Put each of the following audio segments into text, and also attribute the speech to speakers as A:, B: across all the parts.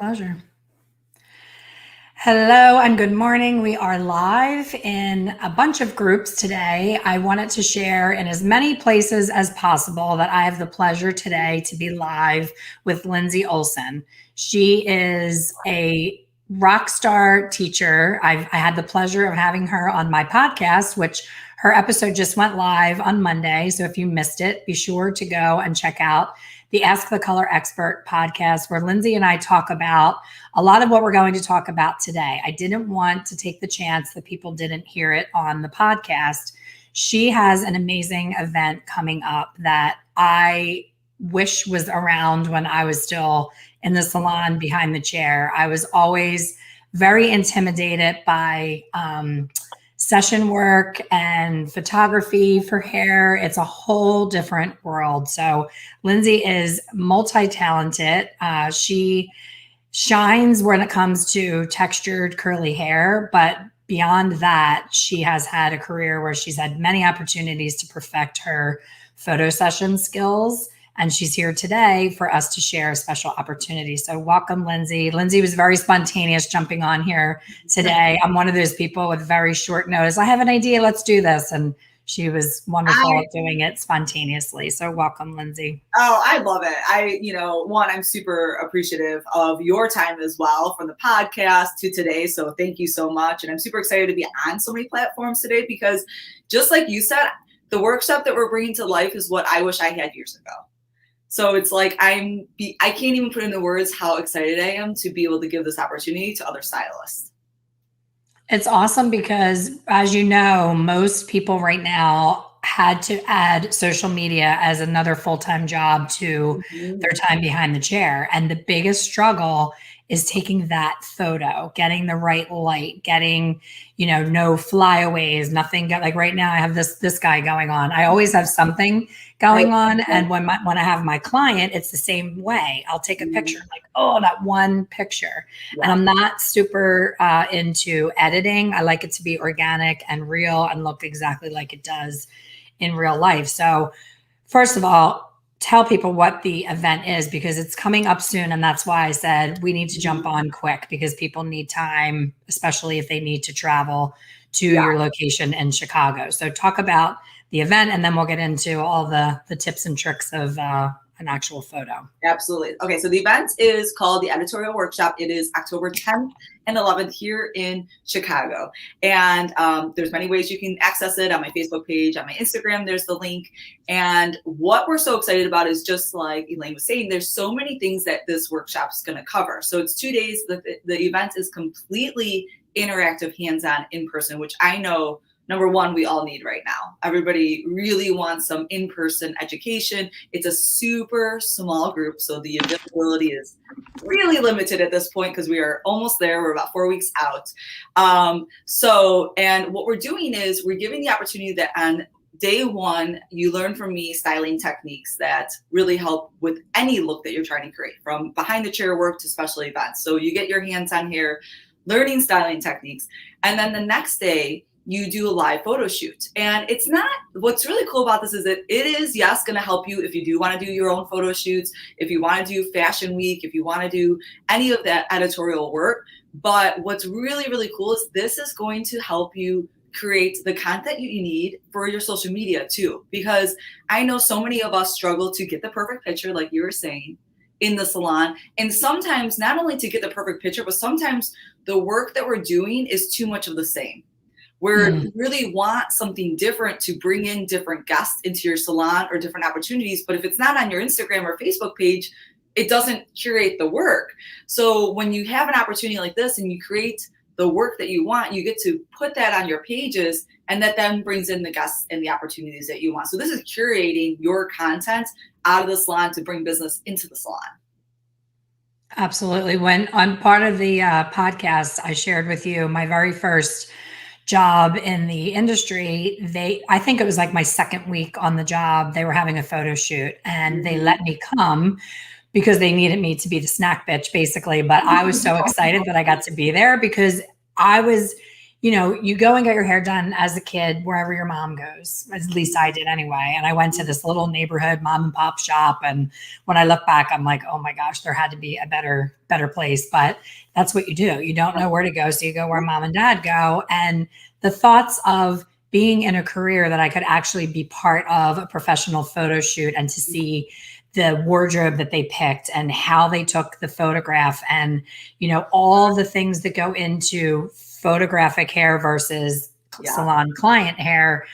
A: Pleasure. Hello and good morning. We are live in a bunch of groups today. I wanted to share in as many places as possible that I have the pleasure today to be live with Lindsey Olson. She is a rock star teacher. I had the pleasure of having her on my podcast, which her episode just went live on Monday. So if you missed it, be sure to go and check out the Ask the Color Expert podcast, where Lindsey and I talk about a lot of what we're going to talk about today. I didn't want to take the chance that people didn't hear it on the podcast. She has an amazing event coming up that I wish was around when I was still in the salon behind the chair. I was always very intimidated by session work and photography for hair. It's a whole different world. So Lindsey is multi-talented. She shines when it comes to textured curly hair, but beyond that, she has had a career where she's had many opportunities to perfect her photo session skills. And she's here today for us to share a special opportunity. So welcome, Lindsey. Lindsey was very spontaneous jumping on here today. I'm one of those people with very short notice. I have an idea, let's do this. And she was wonderful at doing it spontaneously. So welcome, Lindsey.
B: Oh, I love it. I'm super appreciative of your time as well, from the podcast to today. So thank you so much. And I'm super excited to be on so many platforms today, because just like you said, the workshop that we're bringing to life is what I wish I had years ago. So it's like I can't even put into words how excited I am to be able to give this opportunity to other stylists.
A: It's awesome because, as you know, most people right now had to add social media as another full-time job to their time behind the chair. And the biggest struggle is taking that photo, getting the right light, getting, no flyaways, nothing. Like right now I have this guy going on. I always have something going on. And when I have my client, it's the same way. I'll take a picture, like, oh, that one picture. Yeah. And I'm not super into editing. I like it to be organic and real and look exactly like it does in real life. So first of all, tell people what the event is, because it's coming up soon. And that's why I said we need to jump on quick, because people need time, especially if they need to travel to your location in Chicago. So talk about the event, and then we'll get into all the tips and tricks of an actual photo.
B: Absolutely. Okay, so the event is called the Editorial Workshop. It is October 10th and 11th here in Chicago. And there's many ways you can access it on my Facebook page, on my Instagram, there's the link. And what we're so excited about is, just like Elaine was saying, there's so many things that this workshop is going to cover. So it's 2 days. The event is completely interactive, hands-on, in person, which I know, number one, we all need right now. Everybody really wants some in-person education. It's a super small group, so the availability is really limited at this point, because we are almost there. We're about 4 weeks out. And what we're doing is we're giving the opportunity that on day one, you learn from me styling techniques that really help with any look that you're trying to create, from behind the chair work to special events. So you get your hands on here, learning styling techniques. And then the next day, you do a live photo shoot. And what's really cool about this is that it is, yes, going to help you if you do want to do your own photo shoots, if you want to do fashion week, if you want to do any of that editorial work. But what's really, really cool is this is going to help you create the content you need for your social media too. Because I know so many of us struggle to get the perfect picture, like you were saying, in the salon. And sometimes not only to get the perfect picture, but sometimes the work that we're doing is too much of the same, where you really want something different to bring in different guests into your salon or different opportunities. But if it's not on your Instagram or Facebook page, it doesn't curate the work. So when you have an opportunity like this and you create the work that you want, you get to put that on your pages, and that then brings in the guests and the opportunities that you want. So this is curating your content out of the salon to bring business into the salon.
A: Absolutely. When on part of the podcast, I shared with you my very first job in the industry. I think it was like my second week on the job, they were having a photo shoot, and they let me come because they needed me to be the snack bitch, basically. But I was so excited that I got to be there, because I was you go and get your hair done as a kid wherever your mom goes. At least I did anyway. And I went to this little neighborhood mom and pop shop. And when I look back, I'm like, oh my gosh, there had to be a better place. But that's what you do. You don't know where to go. So you go where mom and dad go. And the thoughts of being in a career that I could actually be part of a professional photo shoot and to see the wardrobe that they picked and how they took the photograph and, all the things that go into photographic hair versus salon client hair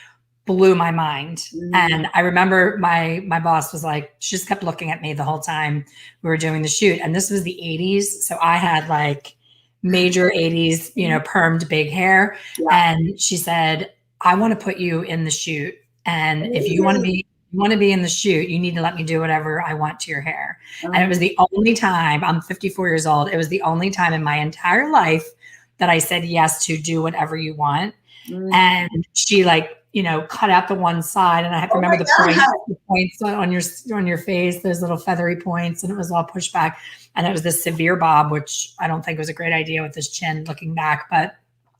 A: blew my mind. And I remember my boss was like, she just kept looking at me the whole time we were doing the shoot. And this was the 80s. So I had like major 80s, permed big hair. And she said, I want to put you in the shoot. And if you want to be in the shoot, you need to let me do whatever I want to your hair. And it was the only time, I'm 54 years old. It was the only time in my entire life that I said yes to do whatever you want. And she cut out the one side, and I have to remember the points on your face, those little feathery points, and it was all pushed back. And it was this severe bob, which I don't think was a great idea with this chin looking back, but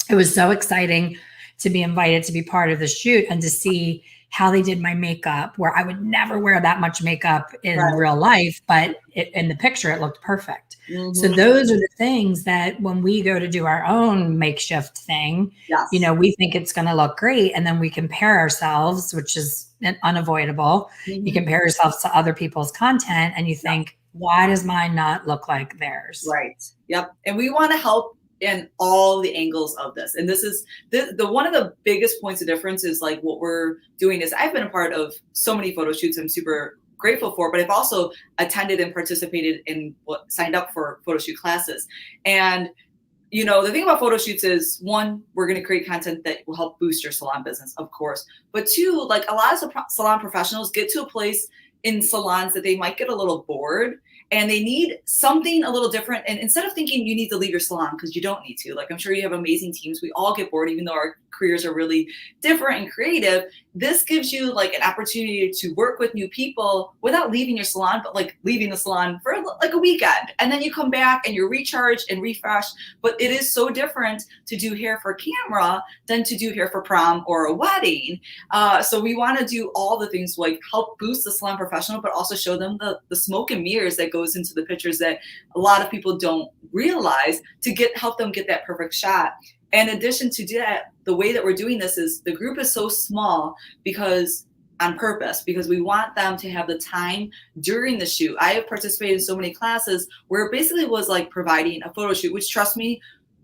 A: it was so exciting to be invited to be part of the shoot and to see how they did my makeup, where I would never wear that much makeup in real life, but in the picture, it looked perfect. So those are the things that when we go to do our own makeshift thing, we think it's going to look great. And then we compare ourselves, which is unavoidable. You compare yourselves to other people's content and you think, why does mine not look like theirs?
B: Right. Yep. And we want to help in all the angles of this. And this is the one of the biggest points of difference is like what we're doing is I've been a part of so many photo shoots I'm super grateful for, but I've also attended and participated in signed up for photo shoot classes. And the thing about photo shoots is, one, we're going to create content that will help boost your salon business, of course. But two, like a lot of salon professionals get to a place in salons that they might get a little bored and they need something a little different. And instead of thinking you need to leave your salon, because you don't need to, like I'm sure you have amazing teams. We all get bored, even though our careers are really different and creative. This gives you like an opportunity to work with new people without leaving your salon, but like leaving the salon for like a weekend. And then you come back and you're recharged and refreshed. But it is so different to do hair for camera than to do hair for prom or a wedding. So we want to do all the things like help boost the salon professional, but also show them the smoke and mirrors that goes into the pictures that a lot of people don't realize to help them get that perfect shot. In addition to that, the way that we're doing this is the group is so small on purpose, because we want them to have the time during the shoot. I have participated in so many classes where it basically was like providing a photo shoot, which, trust me,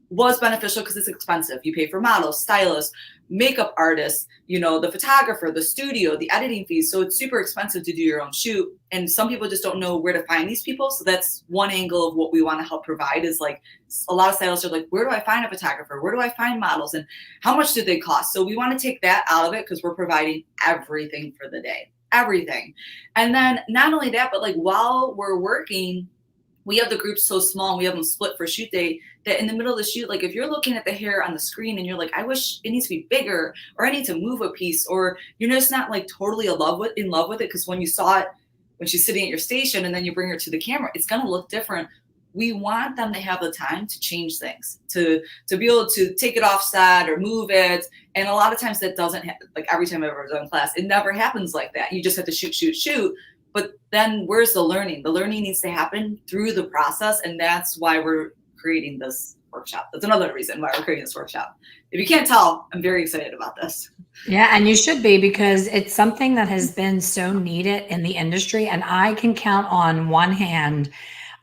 B: was beneficial because it's expensive. You pay for models, stylists, makeup artists, the photographer, the studio, the editing fees. So it's super expensive to do your own shoot. And some people just don't know where to find these people. So that's one angle of what we want to help provide is like a lot of stylists are like, where do I find a photographer? Where do I find models? And how much do they cost? So we want to take that out of it because we're providing everything for the day, everything. And then not only that, but like while we're working, we have the groups so small, we have them split for shoot day, that in the middle of the shoot, like if you're looking at the hair on the screen and you're like, I wish it needs to be bigger, or I need to move a piece, or you're just not like totally in love with it, because when you saw it, when she's sitting at your station and then you bring her to the camera, it's going to look different. We want them to have the time to change things, to be able to take it off set or move it. And a lot of times that doesn't happen. Like every time I've ever done class, it never happens like that. You just have to shoot. But then where's the learning? The learning needs to happen through the process. And that's why we're creating this workshop. That's another reason why we're creating this workshop. If you can't tell, I'm very excited about this.
A: Yeah, and you should be, because it's something that has been so needed in the industry. And I can count on one hand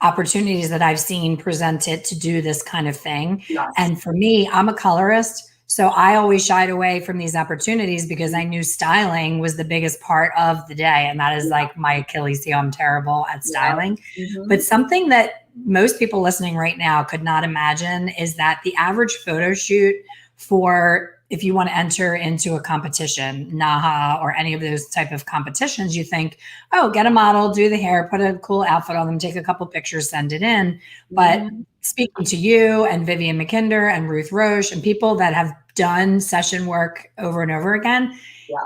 A: opportunities that I've seen presented to do this kind of thing.
B: Yes.
A: And for me, I'm a colorist. So I always shied away from these opportunities because I knew styling was the biggest part of the day. And that is like my Achilles heel. I'm terrible at styling. But something that most people listening right now could not imagine is that the average photo shoot for, if you want to enter into a competition, NAHA or any of those type of competitions, you think, oh, get a model, do the hair, put a cool outfit on them, take a couple pictures, send it in. But speaking to you and Vivian McKinder and Ruth Roche and people that have done session work over and over again,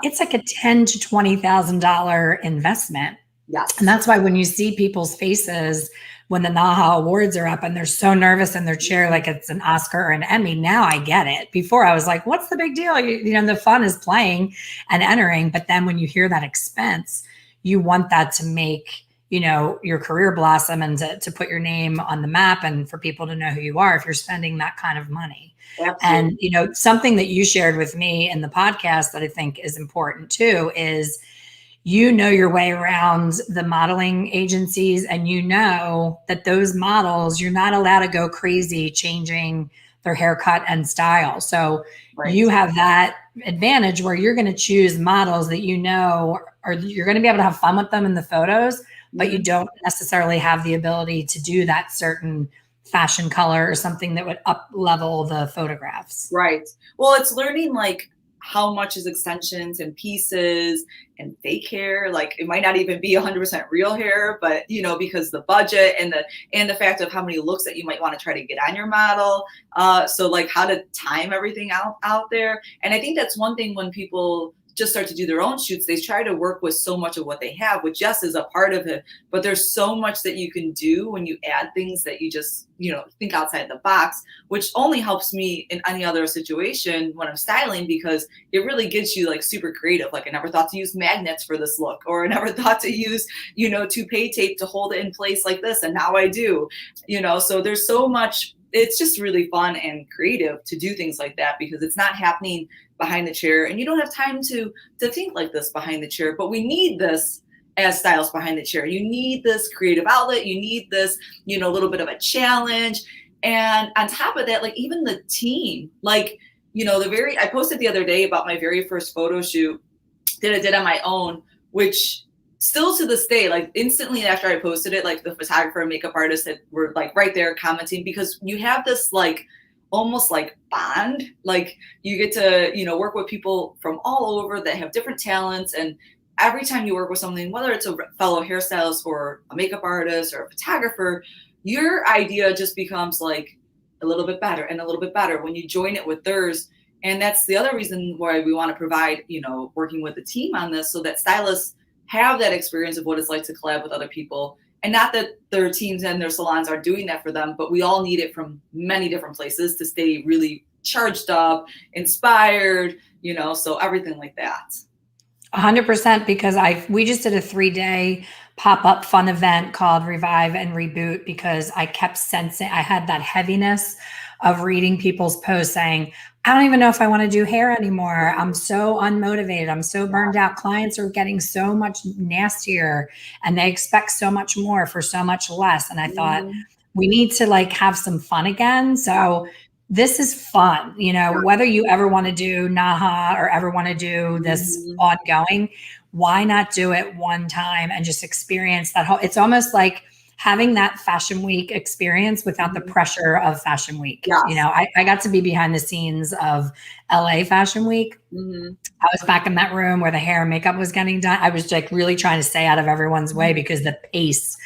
A: it's like a $10,000 to $20,000 investment.
B: Yes.
A: And that's why when you see people's faces when the NAHA awards are up and they're so nervous in their chair like it's an Oscar or an Emmy. Now I get it. Before I was like, what's the big deal? You know, the fun is playing and entering. But then when you hear that expense, you want that to make, you know, your career blossom and to put your name on the map and for people to know who you are if you're spending that kind of money.
B: Absolutely.
A: And, you know, something that you shared with me in the podcast that I think is important too is, you know, your way around the modeling agencies, and you know that those models, you're not allowed to go crazy changing their haircut and style. So you have that advantage where you're going to choose models that you know, or you're going to be able to have fun with them in the photos, but you don't necessarily have the ability to do that certain fashion color or something that would up level the photographs.
B: Right. Well, it's learning like how much is extensions and pieces and fake hair. Like it might not even be 100% real hair, but you know, because the budget and the fact of how many looks that you might want to try to get on your model. So like how to time everything out there. And I think that's one thing when people just start to do their own shoots, they try to work with so much of what they have, which yes is a part of it, but there's so much that you can do when you add things that you just, you know, think outside the box, which only helps me in any other situation when I'm styling, because it really gets you like super creative. Like I never thought to use magnets for this look, or I never thought to use, you know, toupee tape to hold it in place like this. And now I do, you know, so there's so much. It's just really fun and creative to do things like that because it's not happening behind the chair and you don't have time to think like this behind the chair. But we need this as stylists behind the chair. You need this creative outlet. You need this, you know, a little bit of a challenge. And on top of that, like even the team, like, you know, I posted the other day about my very first photo shoot that I did on my own, which still to this day, like instantly after I posted it, like the photographer and makeup artist that were like right there commenting, because you have this like almost like bond, like you get to, you know, work with people from all over that have different talents. And every time you work with something, whether it's a fellow hairstylist or a makeup artist or a photographer, your idea just becomes like a little bit better and a little bit better when you join it with theirs. And that's the other reason why we want to provide, you know, working with a team on this so that stylists have that experience of what it's like to collab with other people. And not that their teams and their salons are doing that for them, but we all need it from many different places to stay really charged up, inspired, you know, so everything like that.
A: 100%, because we just did a 3-day pop-up fun event called Revive and Reboot, because I kept sensing, I had that heaviness of reading people's posts saying, I don't even know if I want to do hair anymore. I'm so unmotivated. I'm so burned out. Clients are getting so much nastier and they expect so much more for so much less. And I thought we need to like have some fun again. So this is fun, you know, whether you ever want to do NAHA or ever want to do this ongoing, why not do it one time and just experience that whole, it's almost like having that Fashion Week experience without the pressure of Fashion Week.
B: Yes.
A: You know, I got to be behind the scenes of LA Fashion Week. I was back in that room where the hair and makeup was getting done. I was like really trying to stay out of everyone's way because the pace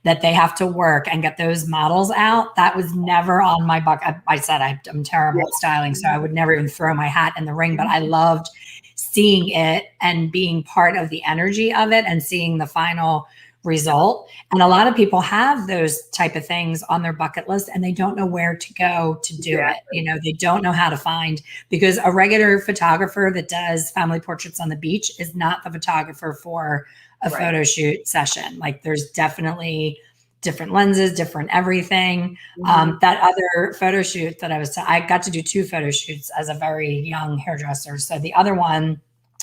A: that they have to work and get those models out, that was never on my bucket. I said, I'm terrible at styling, so I would never even throw my hat in the ring, but I loved seeing it and being part of the energy of it and seeing the final result. And a lot of people have those type of things on their bucket list and they don't know where to go to do it. You know, they don't know how to find, because a regular photographer that does family portraits on the beach is not the photographer for a photo shoot session. Like there's definitely different lenses, different everything. That other photo shoot that I got to do 2 photo shoots as a very young hairdresser. So the other one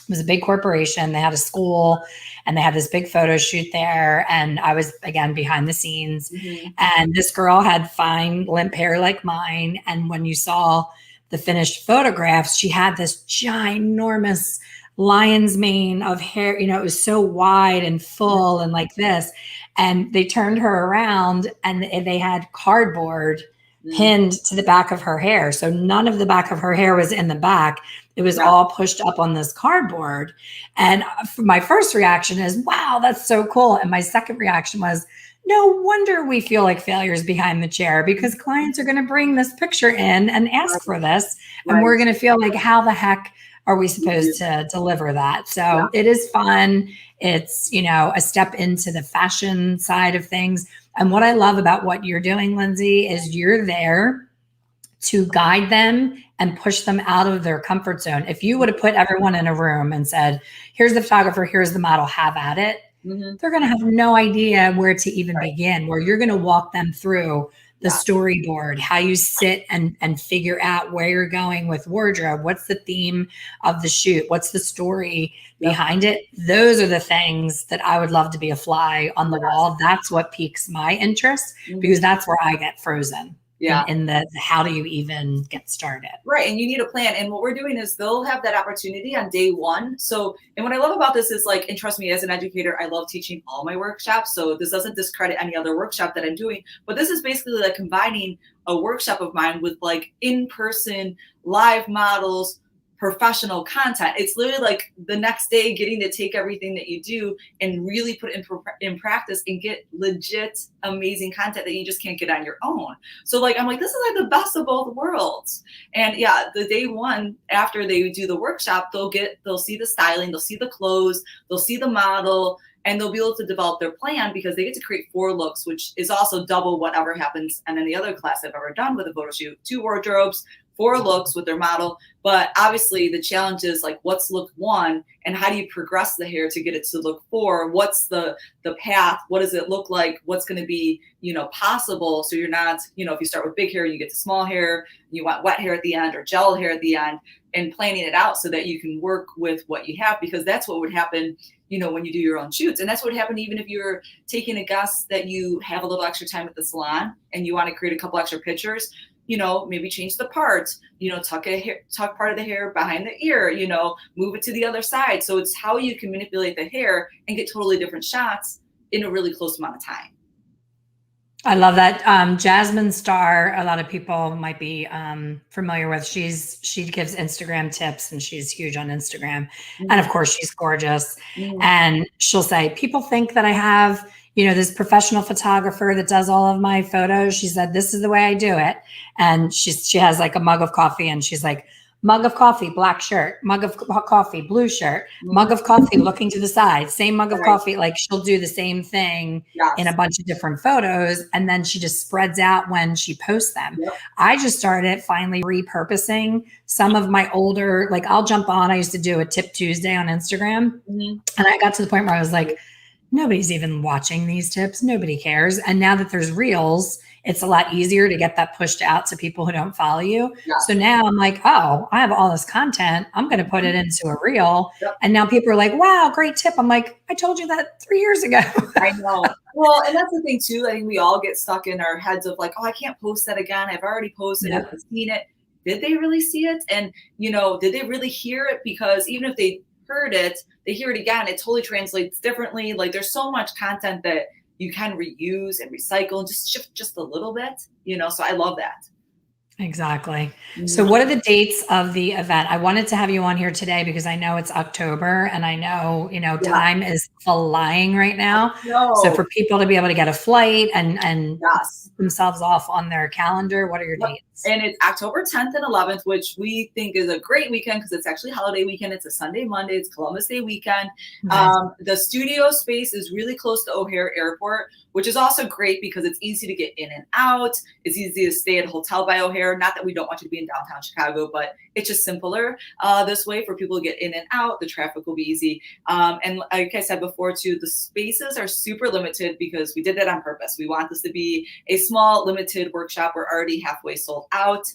A: was a big corporation. They had a school and they had this big photo shoot there. And I was, again, behind the scenes. And this girl had fine, limp hair like mine. And when you saw the finished photographs, she had this ginormous lion's mane of hair. You know, it was so wide and full and like this. And they turned her around and they had cardboard pinned to the back of her hair. So none of the back of her hair was in the back. It was all pushed up on this cardboard. And my first reaction is, wow, that's so cool. And my second reaction was, no wonder we feel like failures behind the chair, because clients are going to bring this picture in and ask for this. And we're going to feel like, how the heck are we supposed to deliver that? So it is fun. It's, you know, a step into the fashion side of things. And what I love about what you're doing, Lindsey, is you're there to guide them and push them out of their comfort zone. If you would have put everyone in a room and said, here's the photographer, here's the model, have at it, they're going to have no idea where to even begin, where you're going to walk them through the storyboard, how you sit and figure out where you're going with wardrobe. What's the theme of the shoot? What's the story behind it? Those are the things that I would love to be a fly on the wall. That's what piques my interest, because that's where I get frozen. In the how do you even get started?
B: Right. And you need a plan. And what we're doing is they'll have that opportunity on day one. So, and what I love about this is like, and trust me, as an educator, I love teaching all my workshops. So this doesn't discredit any other workshop that I'm doing, but this is basically like combining a workshop of mine with like in-person live models, professional content. It's literally like the next day getting to take everything that you do and really put it in practice and get legit amazing content that you just can't get on your own. So like, I'm like, this is like the best of both worlds. And yeah, the day one after they do the workshop, they'll see the styling, they'll see the clothes, they'll see the model, and they'll be able to develop their plan because they get to create 4 looks, which is also double whatever happens in any other class I've ever done with a photo shoot. 2 wardrobes, 4 looks with their model. But obviously the challenge is like, what's look 1 and how do you progress the hair to get it to look 4? What's the path? What does it look like? What's going to be, possible? So you're not, if you start with big hair, you get to small hair, you want wet hair at the end or gel hair at the end, and planning it out so that you can work with what you have, because that's what would happen, when you do your own shoots. And that's what would happen even if you're taking a guess that you have a little extra time at the salon and you want to create a couple extra pictures. Maybe change the parts, tuck part of the hair behind the ear, move it to the other side. So it's how you can manipulate the hair and get totally different shots in a really close amount of time.
A: I love that. Jasmine Star, a lot of people might be familiar with. She gives Instagram tips and she's huge on Instagram. And of course she's gorgeous. And she'll say, people think that I have, this professional photographer that does all of my photos. She said, this is the way I do it. And she has like a mug of coffee and she's like, mug of coffee, black shirt, mug of coffee, blue shirt, mug of coffee, looking to the side, same mug of coffee. Like she'll do the same thing in a bunch of different photos. And then she just spreads out when she posts them. I just started finally repurposing some of my older, like I'll jump on. I used to do a Tip Tuesday on Instagram. And I got to the point where I was like, nobody's even watching these tips. Nobody cares. And now that there's reels, it's a lot easier to get that pushed out to people who don't follow you. So now I'm like, oh, I have all this content. I'm going to put it into a reel. And now people are like, wow, great tip. I'm like, I told you that 3 years ago.
B: I know. Well, and that's the thing too. I think we all get stuck in our heads of like, oh, I can't post that again. I've already posted it. I've seen it. Did they really see it? And, did they really hear it? Because even if they heard it, they hear it again, it totally translates differently. Like there's so much content that you can reuse and recycle and just shift just a little bit, so I love that.
A: Exactly. So what are the dates of the event? I wanted to have you on here today because I know it's October and I know, time is flying right now. So for people to be able to get a flight and themselves off on their calendar, what are your dates?
B: And it's October 10th and 11th, which we think is a great weekend because it's actually holiday weekend. It's a Sunday, Monday. It's Columbus Day weekend. Nice. The studio space is really close to O'Hare Airport, which is also great because it's easy to get in and out. It's easy to stay at a hotel by O'Hare. Not that we don't want you to be in downtown Chicago, but it's just simpler this way for people to get in and out. The traffic will be easy. And like I said before too, the spaces are super limited because we did that on purpose. We want this to be a small, limited workshop. We're already halfway sold out,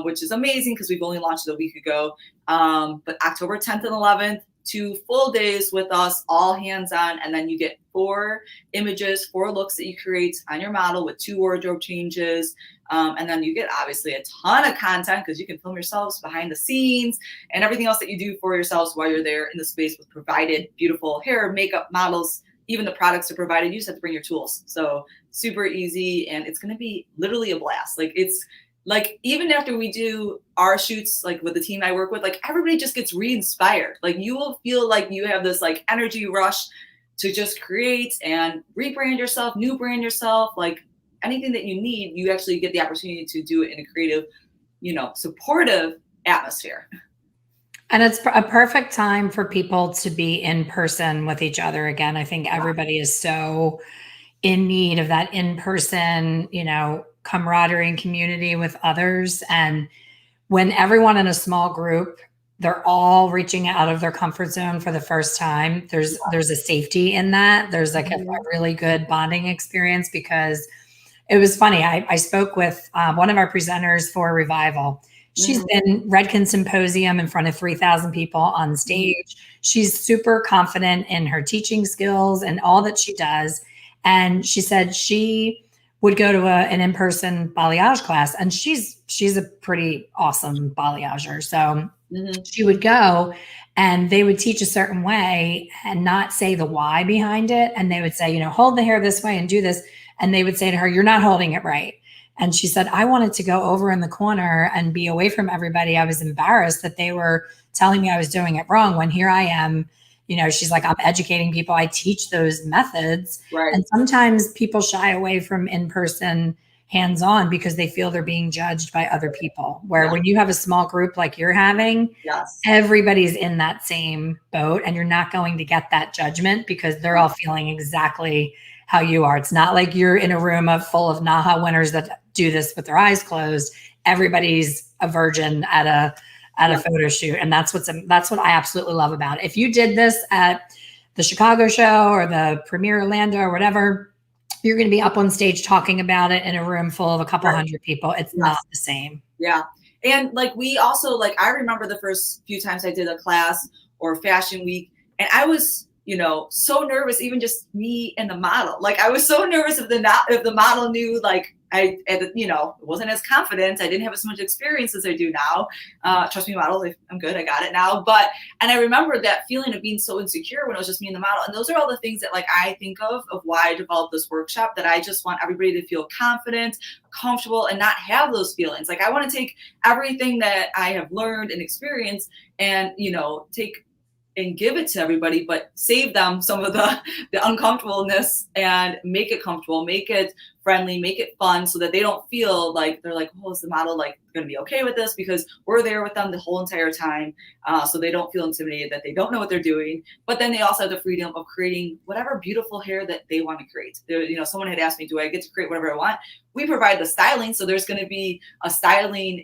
B: which is amazing because we've only launched it a week ago. But October 10th and 11th, 2 full days with us, all hands on, and then you get 4 images, 4 looks that you create on your model with 2 wardrobe changes. And then you get obviously a ton of content because you can film yourselves behind the scenes and everything else that you do for yourselves while you're there in the space with provided beautiful hair, makeup, models, even the products are provided. You just have to bring your tools. So super easy. And it's going to be literally a blast. Like it's like, even after we do our shoots, like with the team I work with, like everybody just gets re-inspired. Like you will feel like you have this like energy rush to just create and rebrand yourself, new brand yourself, like anything that you need, you actually get the opportunity to do it in a creative, supportive atmosphere.
A: And it's a perfect time for people to be in person with each other again. I think everybody is so in need of that in-person, camaraderie and community with others. And when everyone in a small group, they're all reaching out of their comfort zone for the first time, there's a safety in that. There's like a really good bonding experience, because it was funny. I spoke with one of our presenters for Revival. She's been Redken Symposium in front of 3,000 people on stage. She's super confident in her teaching skills and all that she does. And she said she would go to an in-person balayage class, and she's a pretty awesome balayager. So she would go, and they would teach a certain way and not say the why behind it. And they would say, hold the hair this way and do this. And they would say to her, you're not holding it right. And she said, I wanted to go over in the corner and be away from everybody. I was embarrassed that they were telling me I was doing it wrong, when here I am. She's like, I'm educating people. I teach those methods.
B: Right.
A: And sometimes people shy away from in-person hands-on because they feel they're being judged by other people. Where when you have a small group like you're having, everybody's in that same boat, and you're not going to get that judgment because they're all feeling exactly how you are. It's not like you're in a room full of NAHA winners that do this with their eyes closed. Everybody's a virgin at a photo shoot. And that's what I absolutely love about it. If you did this at the Chicago show or the Premiere Orlando or whatever, you're going to be up on stage talking about it in a room full of a couple hundred people. It's not the same.
B: Yeah. And like, we also, like, I remember the first few times I did a class or fashion week, and I was, so nervous, even just me and the model. Like, I was so nervous if the model knew, like, it wasn't as confident. I didn't have as much experience as I do now. Trust me, model, I'm good. I got it now. And I remember that feeling of being so insecure when it was just me and the model. And those are all the things that, like, I think of why I developed this workshop, that I just want everybody to feel confident, comfortable, and not have those feelings. Like, I want to take everything that I have learned and experienced and, take and give it to everybody, but save them some of the uncomfortableness and make it comfortable, make it friendly, make it fun, so that they don't feel like they're like, oh, is the model like going to be okay with this? Because we're there with them the whole entire time. So they don't feel intimidated that they don't know what they're doing. But then they also have the freedom of creating whatever beautiful hair that they want to create. Someone had asked me, do I get to create whatever I want? We provide the styling. So there's going to be a styling,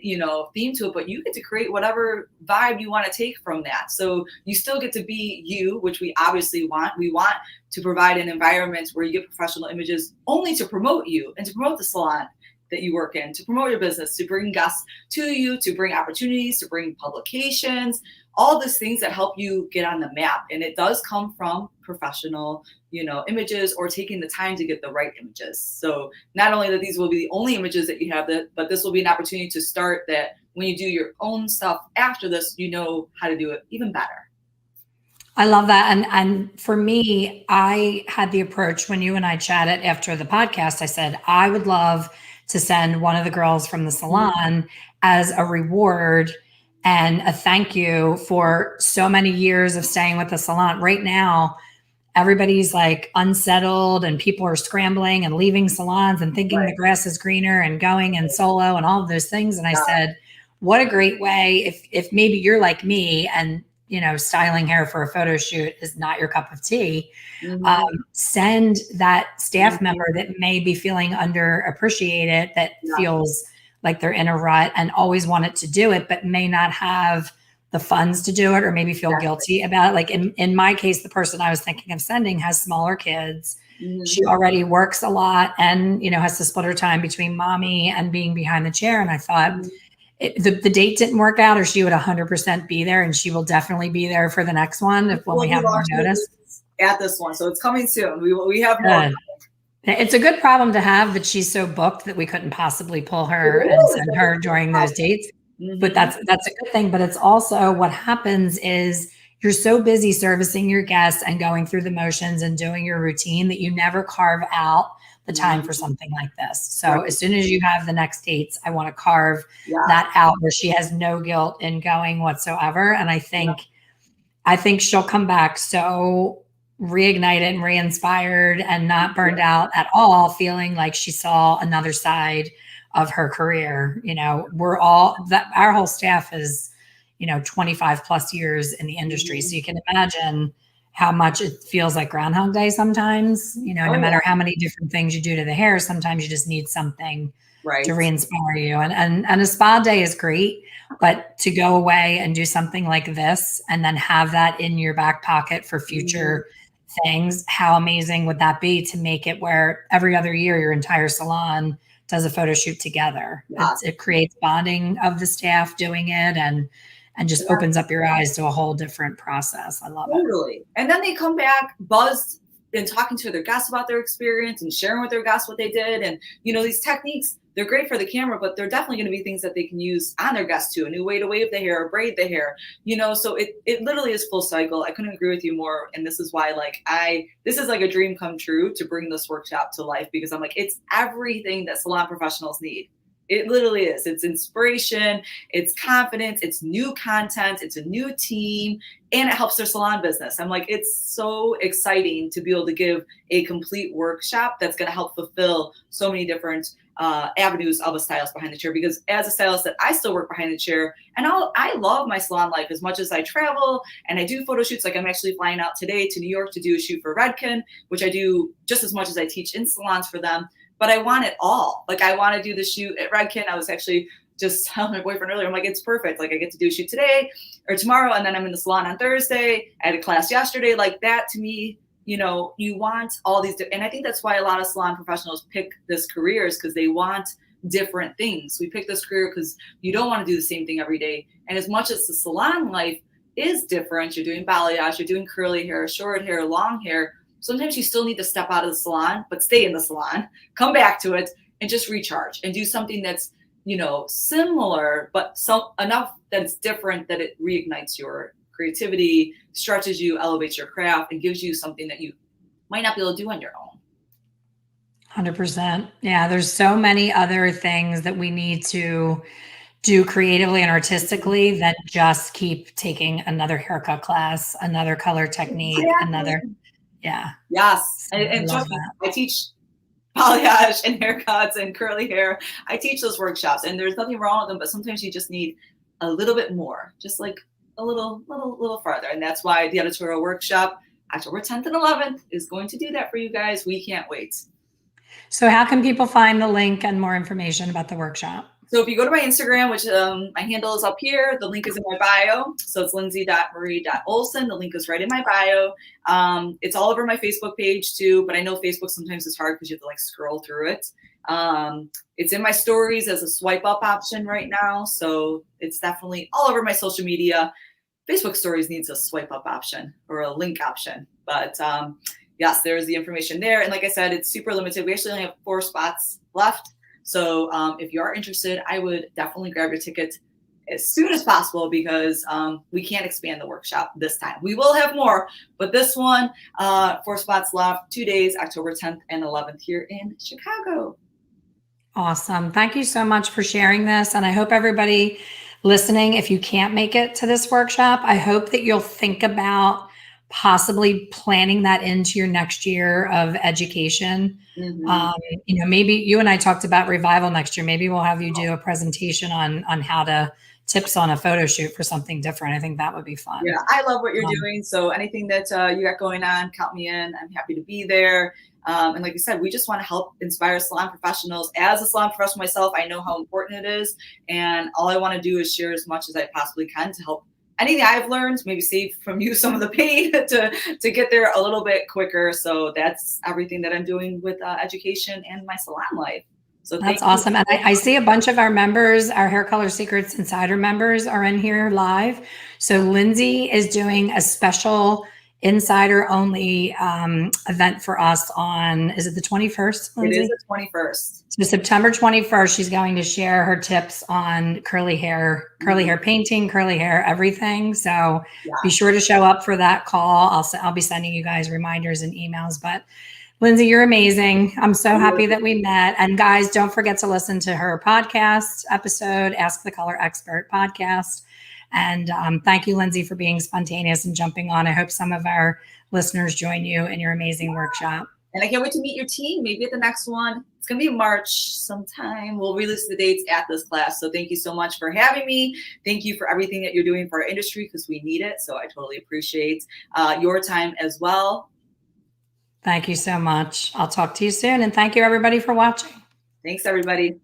B: theme to it, but you get to create whatever vibe you want to take from that. So you still get to be you, which we obviously want. We want to provide an environment where you get professional images only to promote you and to promote the salon that you work in, to promote your business, to bring guests to you, to bring opportunities, to bring publications, all these things that help you get on the map. And it does come from professional, images, or taking the time to get the right images. So not only that these will be the only images that you have, but this will be an opportunity to start that when you do your own stuff after this, you know how to do it even better.
A: I love that. And for me, I had the approach when you and I chatted after the podcast. I said, I would love to send one of the girls from the salon as a reward and a thank you for so many years of staying with the salon. Right now, everybody's like unsettled, and people are scrambling and leaving salons and thinking the grass is greener and going and solo and all of those things. And I said, what a great way if maybe you're like me and styling hair for a photo shoot is not your cup of tea. Send that staff member that may be feeling underappreciated, that feels like they're in a rut and always wanted to do it, but may not have the funds to do it, or maybe feel guilty about it. Like in my case, the person I was thinking of sending has smaller kids. She already works a lot and, has to split her time between mommy and being behind the chair. And I thought, the date didn't work out, or she would 100% be there, and she will definitely be there for the next one when we have more notice.
B: At this one, so it's coming soon. We have more.
A: It's a good problem to have that she's so booked that we couldn't possibly pull her and send her during those dates. But that's a good thing. But it's also what happens is you're so busy servicing your guests and going through the motions and doing your routine that you never carve out the time for something like this. So as soon as you have the next dates, I want to carve that out where she has no guilt in going whatsoever. And I think she'll come back so reignited and re-inspired and not burned out at all, feeling like she saw another side of her career. Our whole staff is, 25 plus years in the industry. So you can imagine how much it feels like Groundhog Day sometimes. No matter how many different things you do to the hair, sometimes you just need something to re-inspire you. And a spa day is great, but to go away and do something like this and then have that in your back pocket for future things, how amazing would that be to make it where every other year your entire salon does a photo shoot together? It creates bonding of the staff doing it and just opens up your eyes to a whole different process. I love it.
B: Totally. And then they come back buzzed and talking to their guests about their experience and sharing with their guests what they did. And, these techniques, they're great for the camera, but they're definitely going to be things that they can use on their guests too. A new way to wave the hair or braid the hair, so it literally is full cycle. I couldn't agree with you more. And this is why, this is like a dream come true to bring this workshop to life, because I'm like, it's everything that salon professionals need. It literally is. It's inspiration, it's confidence, it's new content, it's a new team, and it helps their salon business. I'm like, it's so exciting to be able to give a complete workshop that's going to help fulfill so many different avenues of a stylist behind the chair. Because as a stylist, that I still work behind the chair, and I love my salon life as much as I travel and I do photo shoots. Like, I'm actually flying out today to New York to do a shoot for Redken, which I do just as much as I teach in salons for them. But I want it all. Like, I want to do the shoot at Redken. I was actually just telling my boyfriend earlier, I'm like, it's perfect. Like, I get to do a shoot today or tomorrow, and then I'm in the salon on Thursday. I had a class yesterday. Like, that to me, you want all these. And I think that's why a lot of salon professionals pick this career, is because they want different things. We pick this career because you don't want to do the same thing every day. And as much as the salon life is different, you're doing balayage, you're doing curly hair, short hair, long hair. Sometimes you still need to step out of the salon, but stay in the salon, come back to it, and just recharge and do something that's, similar, but enough that it's different, that it reignites your creativity, stretches you, elevates your craft, and gives you something that you might not be able to do on your own.
A: 100%. Yeah, there's so many other things that we need to do creatively and artistically than just keep taking another haircut class, another color technique, another. Yeah.
B: Yes. And trust me, I teach balayage and haircuts and curly hair. I teach those workshops, and there's nothing wrong with them, but sometimes you just need a little bit more, just like a little farther. And that's why the Editorial Workshop, October 10th and 11th, is going to do that for you guys. We can't wait.
A: So how can people find the link and more information about the workshop?
B: So if you go to my Instagram, which my handle is up here, the link is in my bio. So it's lindsey.marie.olson. The link is right in my bio. It's all over my Facebook page too, but I know Facebook sometimes is hard because you have to scroll through it. It's in my stories as a swipe up option right now. So it's definitely all over my social media. Facebook stories needs a swipe up option or a link option. But yes, there's the information there. And like I said, it's super limited. We actually only have 4 spots left. So if you are interested, I would definitely grab your ticket as soon as possible, because we can't expand the workshop this time. We will have more, but this one, 4 spots left, 2 days, October 10th and 11th here in Chicago.
A: Awesome. Thank you so much for sharing this. And I hope everybody listening, if you can't make it to this workshop, I hope that you'll think about possibly planning that into your next year of education. Maybe you and I talked about revival next year. Maybe we'll have you do a presentation on how to tips on a photo shoot for something different. I think that would be fun.
B: Yeah, I love what you're doing. So anything that you got going on, count me in. I'm happy to be there. And like I said, we just want to help inspire salon professionals. As a salon professional myself, I know how important it is. And all I want to do is share as much as I possibly can to help anything I've learned, maybe save from you some of the pain to get there a little bit quicker. So that's everything that I'm doing with education and my salon life. So
A: that's awesome. And I see a bunch of our members, our Hair Color Secrets Insider members, are in here live. So Lindsey is doing a special insider only event for us on, is it the 21st, Lindsey?
B: It is the 21st.
A: So September 21st, she's going to share her tips on curly hair painting, curly hair, everything. So be sure to show up for that call. I'll be sending you guys reminders and emails. But Lindsey, you're amazing. I'm so happy that we met. And guys, don't forget to listen to her podcast episode, Ask the Color Expert podcast. And thank you, Lindsey, for being spontaneous and jumping on. I hope some of our listeners join you in your amazing workshop.
B: And I can't wait to meet your team, maybe at the next one. It's going to be March sometime. We'll release the dates at this class. So thank you so much for having me. Thank you for everything that you're doing for our industry, because we need it. So I totally appreciate your time as well.
A: Thank you so much. I'll talk to you soon. And thank you, everybody, for watching.
B: Thanks, everybody.